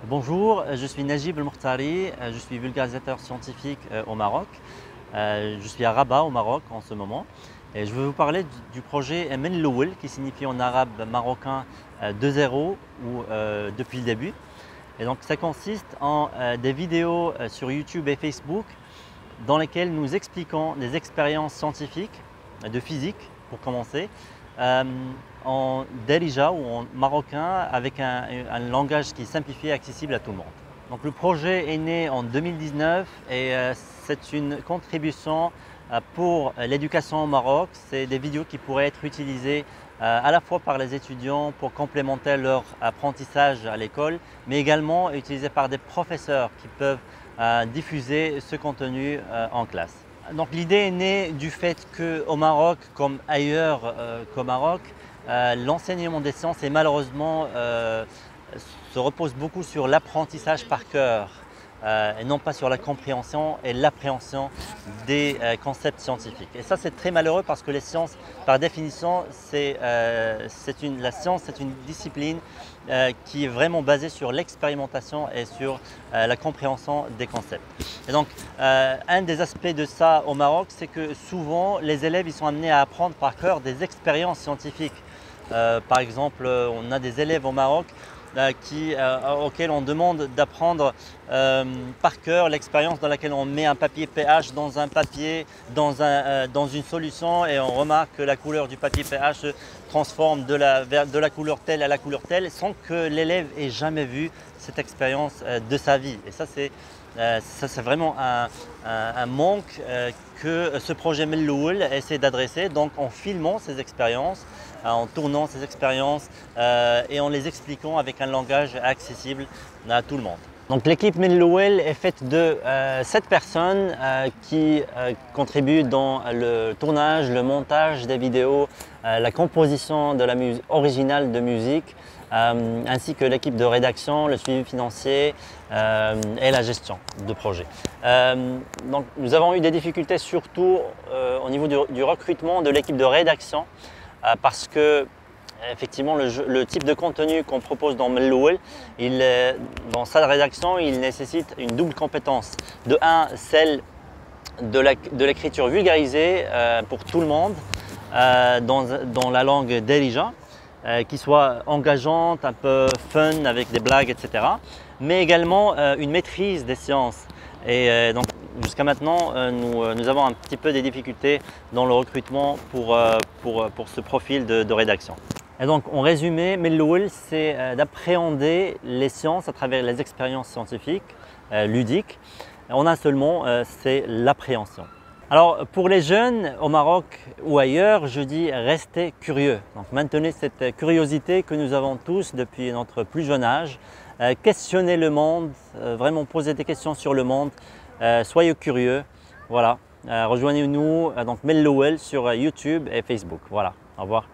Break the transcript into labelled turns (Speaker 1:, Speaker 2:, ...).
Speaker 1: Bonjour, je suis Najib El Mourtari, je suis vulgarisateur scientifique au Maroc. Je suis à Rabat au Maroc en ce moment et je vais vous parler du projet Men Lowell qui signifie en arabe marocain de zéro ou depuis le début. Et donc ça consiste en des vidéos sur YouTube et Facebook dans lesquelles nous expliquons des expériences scientifiques de physique pour commencer en Darija ou en marocain avec un langage qui est simplifié et accessible à tout le monde. Donc le projet est né en 2019 et c'est une contribution pour l'éducation au Maroc. C'est des vidéos qui pourraient être utilisées à la fois par les étudiants pour complémenter leur apprentissage à l'école, mais également utilisées par des professeurs qui peuvent diffuser ce contenu en classe. Donc l'idée est née du fait qu'au Maroc, comme ailleurs qu'au Maroc, l'enseignement des sciences est malheureusement se repose beaucoup sur l'apprentissage par cœur et non pas sur la compréhension et l'appréhension des concepts scientifiques. Et ça c'est très malheureux parce que les sciences, par définition, la science c'est une discipline qui est vraiment basée sur l'expérimentation et sur la compréhension des concepts. Et donc un des aspects de ça au Maroc, c'est que souvent les élèves ils sont amenés à apprendre par cœur des expériences scientifiques. Par exemple, on a des élèves au Maroc auxquels on demande d'apprendre par cœur l'expérience dans laquelle on met un papier pH dans un papier, dans une solution et on remarque que la couleur du papier pH se transforme de la couleur telle à la couleur telle sans que l'élève ait jamais vu cette expérience de sa vie. Et ça c'est vraiment un manque que ce projet Men Lowell essaie d'adresser, donc en filmant ces expériences, en tournant ces expériences et en les expliquant avec un langage accessible à tout le monde. Donc l'équipe Men Lowell est faite de 7 personnes qui contribuent dans le tournage, le montage des vidéos, la composition de la musique originale de musique, ainsi que l'équipe de rédaction, le suivi financier et la gestion de projet. Donc nous avons eu des difficultés surtout au niveau du recrutement de l'équipe de rédaction parce que effectivement le type de contenu qu'on propose dans Men Lowell, dans sa rédaction, il nécessite une double compétence. De un, celle de l'écriture vulgarisée pour tout le monde dans la langue Darija, qui soit engageante, un peu fun avec des blagues, etc. Mais également une maîtrise des sciences. Et donc jusqu'à maintenant, nous avons un petit peu des difficultés dans le recrutement pour ce profil de rédaction. Et donc en résumé, Men Lowell, c'est d'appréhender les sciences à travers les expériences scientifiques, ludiques. En un seul mot, c'est l'appréhension. Alors pour les jeunes au Maroc ou ailleurs, je dis restez curieux. Donc maintenez cette curiosité que nous avons tous depuis notre plus jeune âge. Questionnez le monde, vraiment posez des questions sur le monde, soyez curieux. Voilà, rejoignez-nous donc Men Lowell sur YouTube et Facebook. Voilà, au revoir.